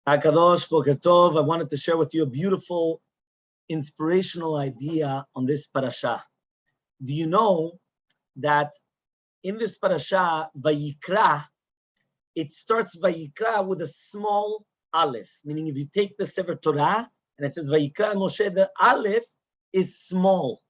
Hakadosh Boker Tov. I wanted to share with you a beautiful, inspirational idea on this parasha. Do you know that in this parasha, Vayikra, it starts Vayikra with a small Alef, meaning if you take the Sefer Torah and it says Vayikra Moshe, the Alef is small.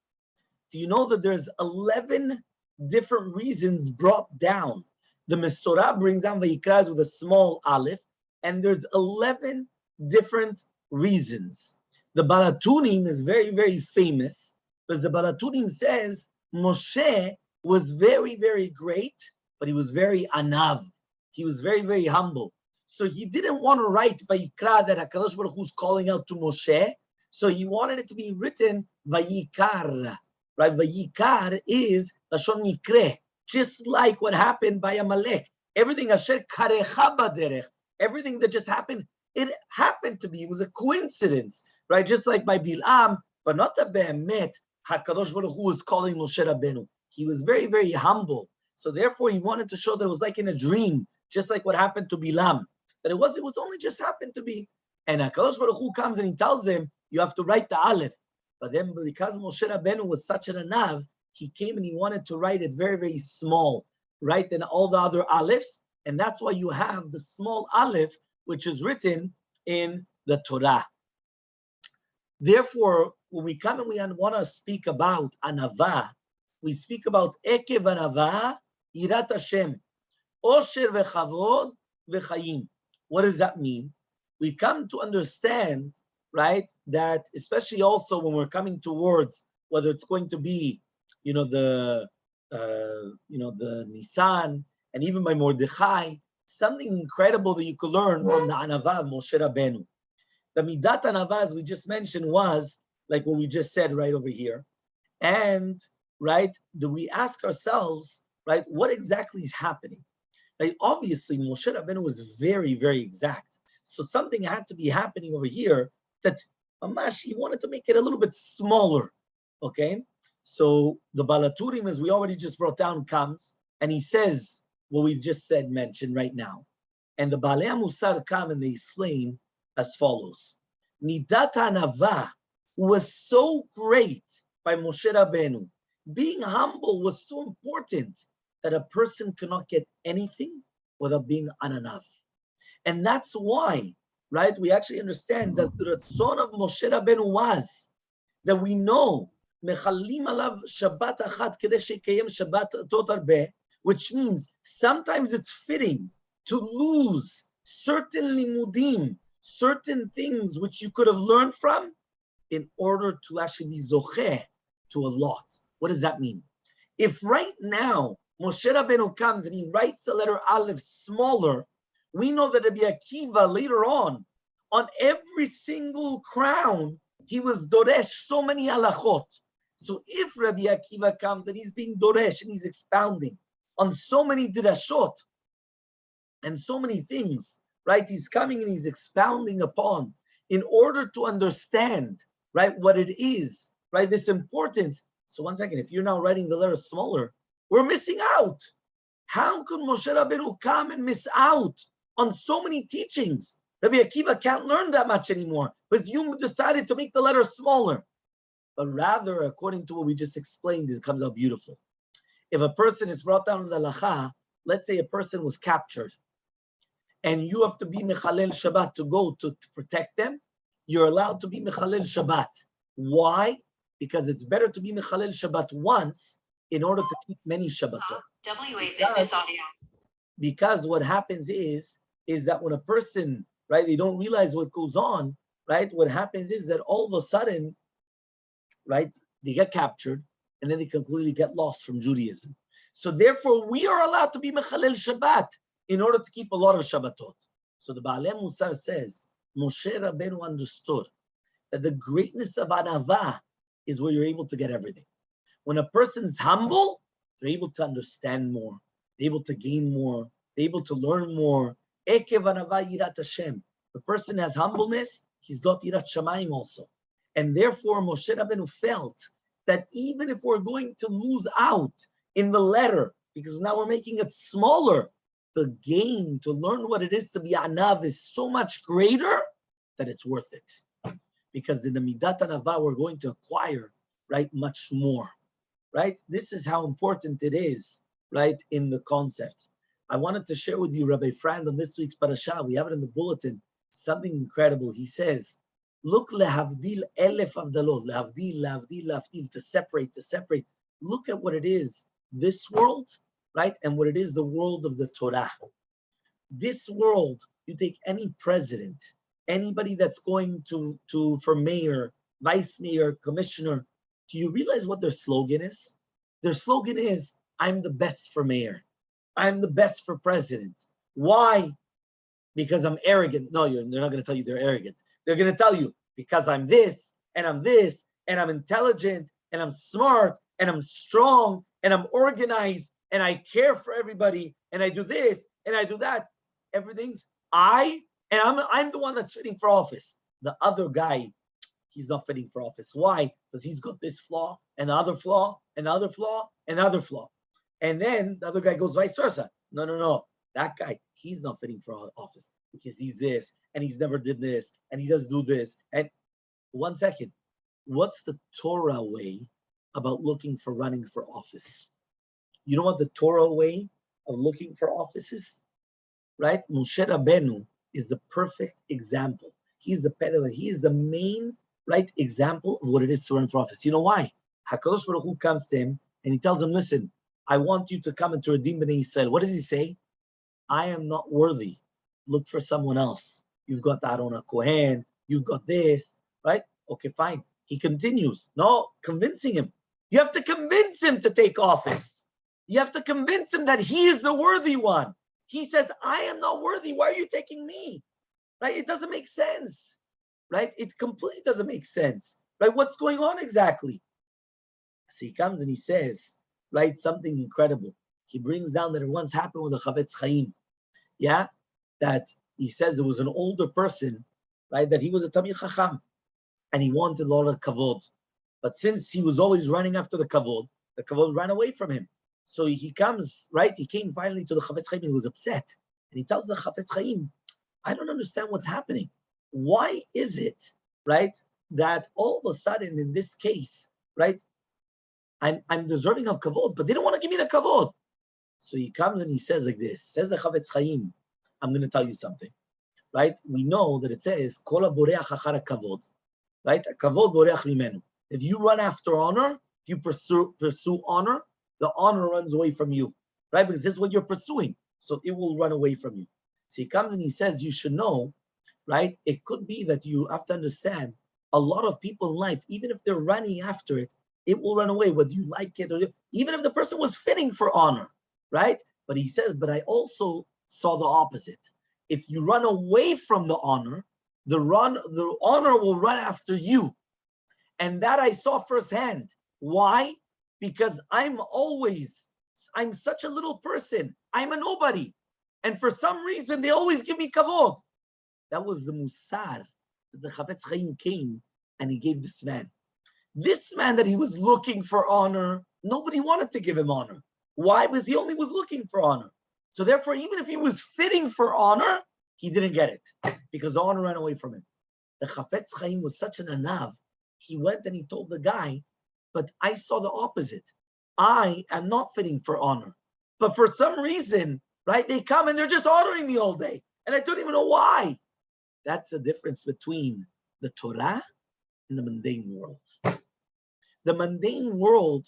Do you know that there's 11 different reasons brought down? The Mesorah brings down Vayikra with a small Alef, and there's 11 different reasons. The Balatunim is very, very famous because the Balatunim says Moshe was very, very great, but he was very anav. He was very, very humble. So he didn't want to write Vayikra that HaKadosh Baruch Hu is calling out to Moshe. So he wanted it to be written Vayikar. Right? Vayikar is Lashon Mikre, just like what happened by Amalek. Everything Asher Karecha Baderech, everything that just happened, it happened to be, it was a coincidence, right? Just like by Bilam, but not the Be'emet, HaKadosh Baruch Hu was calling Moshe Rabbenu. He was very, very humble. So therefore he wanted to show that it was like in a dream, just like what happened to Bilam. That it was only just happened to be. And HaKadosh Baruch Hu comes and he tells him, you have to write the Aleph. But then because Moshe Rabbenu was such an anav, he came and he wanted to write it very, very small, right? Than all the other Alephs. And that's why you have the small Aleph, which is written in the Torah. Therefore, when we come and we want to speak about anava, we speak about Ekev anava, Yirat Hashem, Osher v'chavod v'chayim. What does that mean? We come to understand, right, that especially also when we're coming towards whether it's going to be, the Nisan, and even by Mordechai, something incredible that you could learn from the Anava of Moshe Rabbenu. The Midat Anava, as we just mentioned, was like what we just said right over here. And, right, do we ask ourselves, right, what exactly is happening? Right, obviously, Moshe Rabbenu was very, very exact. So something had to be happening over here that Mamash, he wanted to make it a little bit smaller, okay? So the Balaturim, as we already just brought down, comes, and he says what we've just mentioned right now. And the Baalei Musar come and they explain as follows. Midat Anava was so great by Moshe Rabbenu. Being humble was so important that a person cannot get anything without being ananav. And that's why, right, we actually understand that the Ratzon of Moshe Rabbenu was that we know Mechalim alav Shabbat achat kedei shekayem Shabbat tot harbeh, which means sometimes it's fitting to lose certain limudim, certain things which you could have learned from in order to actually be zocheh to a lot. What does that mean? If right now Moshe Rabbenu comes and he writes the letter Aleph smaller, we know that Rabbi Akiva later on every single crown, he was doresh so many halachot. So if Rabbi Akiva comes and he's being doresh and he's expounding on so many dirashot and so many things, right? He's coming and he's expounding upon in order to understand, right, what it is, right, this importance. So one second, if you're now writing the letter smaller, we're missing out. How could Moshe Rabbenu come and miss out on so many teachings? Rabbi Akiva can't learn that much anymore because you decided to make the letter smaller. But rather, according to what we just explained, it comes out beautiful. If a person is brought down to the halacha, let's say a person was captured, and you have to be mechalel Shabbat to go to protect them, you're allowed to be mechalel Shabbat. Why? Because it's better to be mechalel Shabbat once in order to keep many Shabbatot. W8 Business Audio. Because what happens is that when a person, right, they don't realize what goes on, right, what happens is that all of a sudden, right, they get captured, and then they completely get lost from Judaism. So therefore, we are allowed to be mechalel Shabbat in order to keep a lot of Shabbatot. So the Baalei Musar says, Moshe Rabbenu understood that the greatness of Anava is where you're able to get everything. When a person's humble, they're able to understand more, they're able to gain more, they're able to learn more. Ekev Anava Yirat Hashem. The person has humbleness, he's got Yirat Shamayim also. And therefore, Moshe Rabbenu felt that even if we're going to lose out in the letter, because now we're making it smaller, the gain, to learn what it is to be anav is so much greater that it's worth it. Because in the midat anava, we're going to acquire, right, much more, right? This is how important it is, right, in the concept. I wanted to share with you, Rabbi Frand, on this week's Parashat. We have it in the bulletin, something incredible. He says, look, lehavdil elef avdalot, lehavdil, to separate. Look at what it is, this world, right, and what it is, the world of the Torah. This world, you take any president, anybody that's going to for mayor, vice mayor, commissioner, do you realize what their slogan is? Their slogan is, I'm the best for mayor. I'm the best for president. Why? Because I'm arrogant. No, they're not going to tell you they're arrogant. They're going to tell you, because I'm this, and I'm intelligent, and I'm smart, and I'm strong, and I'm organized, and I care for everybody, and I do this, and I do that. Everything's I'm the one that's fitting for office. The other guy, he's not fitting for office. Why? Because he's got this flaw, and the other flaw, and the other flaw, and the other flaw. And then the other guy goes vice versa. No. That guy, he's not fitting for office because he's this, and he's never did this, and he does do this. And 1 second, what's the Torah way about looking for running for office? You know what the Torah way of looking for office is? Right? Moshe Rabbenu is the perfect example. He's the pedagogue. He is the main, right, example of what it is to run for office. You know why? HaKadosh Baruch Hu comes to him and he tells him, listen, I want you to come and to redeem Bnei Yisrael. What does he say? I am not worthy. Look for someone else. You've got Aaron Kohen. You've got this, right? Okay, fine. He continues. No, convincing him. You have to convince him to take office. You have to convince him that he is the worthy one. He says, I am not worthy. Why are you taking me? Right? It doesn't make sense. Right? It completely doesn't make sense. Right? What's going on exactly? So he comes and he says, right, something incredible. He brings down that it once happened with a Chavetz Chaim. Yeah? That he says it was an older person, right, that he was a Tamil Chacham. And he wanted a lot of kavod. But since he was always running after the kavod ran away from him. So he comes, right, he came finally to the Chavetz Chaim and he was upset. And he tells the Chavetz Chaim, I don't understand what's happening. Why is it, right, that all of a sudden in this case, right, I'm deserving of kavod, but they don't want to give me the kavod. So he comes and he says like this, says the Chavetz Chaim, I'm going to tell you something, right? We know that it says, Kol haboreach achar kavod, right? Kavod boreach mimenu. If you run after honor, if you pursue honor, the honor runs away from you, right? Because this is what you're pursuing. So it will run away from you. So he comes and he says, you should know, right? It could be that you have to understand a lot of people in life, even if they're running after it, it will run away, whether you like it or even if the person was fitting for honor, right? But he says, but I also saw the opposite. If you run away from the honor, the honor will run after you. And that I saw firsthand. Why? Because I'm such a little person. I'm a nobody. And for some reason, they always give me kavod. That was the musar that the Chavetz Chaim came and he gave this man. This man that he was looking for honor, nobody wanted to give him honor. Why? Because he only was looking for honor. So therefore, even if he was fitting for honor, he didn't get it because the honor ran away from him. The Chavetz Chaim was such an anav. He went and he told the guy, but I saw the opposite. I am not fitting for honor. But for some reason, right, they come and they're just honoring me all day. And I don't even know why. That's the difference between the Torah and the mundane world. The mundane world,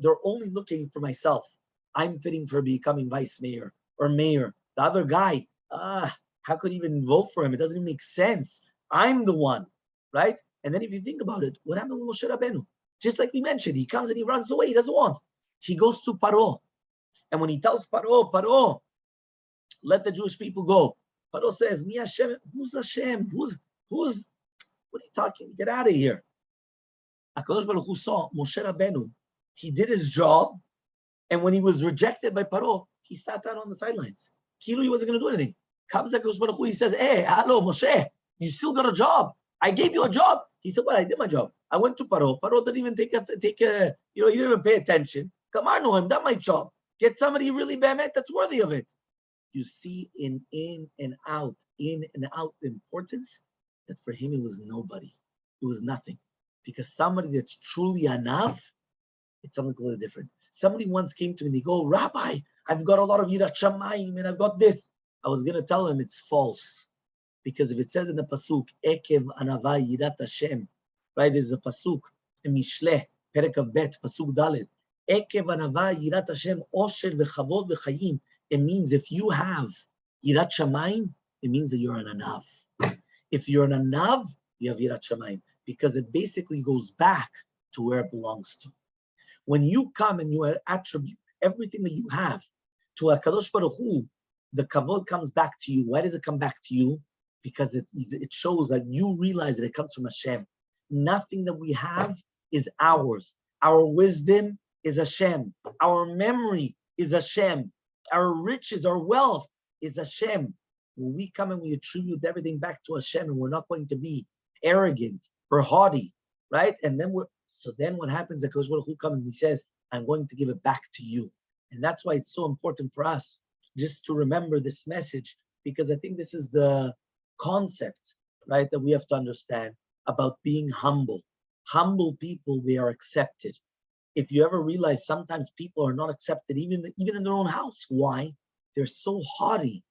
they're only looking for myself. I'm fitting for becoming vice mayor or mayor. The other guy, how could I even vote for him? It doesn't even make sense. I'm the one, right? And then if you think about it, what happened with Moshe Rabbenu? Just like we mentioned, he comes and he runs away. He doesn't want. He goes to Paro. And when he tells Paro, let the Jewish people go. Paro says, Mi Hashem, who's Hashem? Who's, what are you talking? Get out of here. HaKadosh Baruch Hu saw Moshe Rabbenu. He did his job. And when he was rejected by Paro, he sat down on the sidelines. He wasn't going to do anything. Comes HaKadosh Baruch Hu, he says, hey, hello, Moshe, you still got a job. I gave you a job. He said, well, I did my job. I went to Paro. Paro didn't even he didn't even pay attention. Come on, no, I've done my job. Get somebody really behemet that's worthy of it. you see in and out the importance that for him it was nobody. It was nothing. Because somebody that's truly enough, it's something completely different. Somebody once came to me and they go, Rabbi, I've got a lot of Yirat Shamayim and I've got this. I was going to tell him it's false. Because if it says in the Pasuk, Ekev Anava Yirat Hashem, right, there's a Pasuk in Mishleh, Perek of Bet, Pasuk Dalet. Ekev Anava Yirat Hashem, Osher v'chavod v'chayim. It means if you have Yirat Shamayim, it means that you're an Anav. If you're an Anav, you have Yirat Shamayim. Because it basically goes back to where it belongs to. When you come and you attribute everything that you have to HaKadosh Baruch Hu, the kavod comes back to you. Why does it come back to you? Because it shows that you realize that it comes from Hashem. Nothing that we have is ours. Our wisdom is Hashem. Our memory is Hashem. Our riches, our wealth is Hashem. When we come and we attribute everything back to Hashem, and we're not going to be arrogant or haughty, right? And then then what happens? The HaKadosh Baruch Hu comes and he says, I'm going to give it back to you. And that's why it's so important for us just to remember this message, because I think this is the concept, right, that we have to understand about being humble. Humble people, they are accepted. If you ever realize sometimes people are not accepted, even in their own house. Why? They're so haughty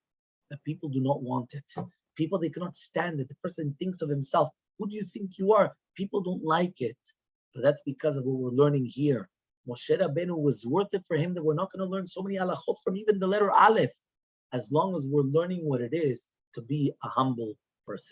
that people do not want it. People, they cannot stand it. The person thinks of himself, who do you think you are? People don't like it. But that's because of what we're learning here. Moshe Rabbenu was worth it for him that we're not going to learn so many halachot from even the letter Aleph, as long as we're learning what it is to be a humble person.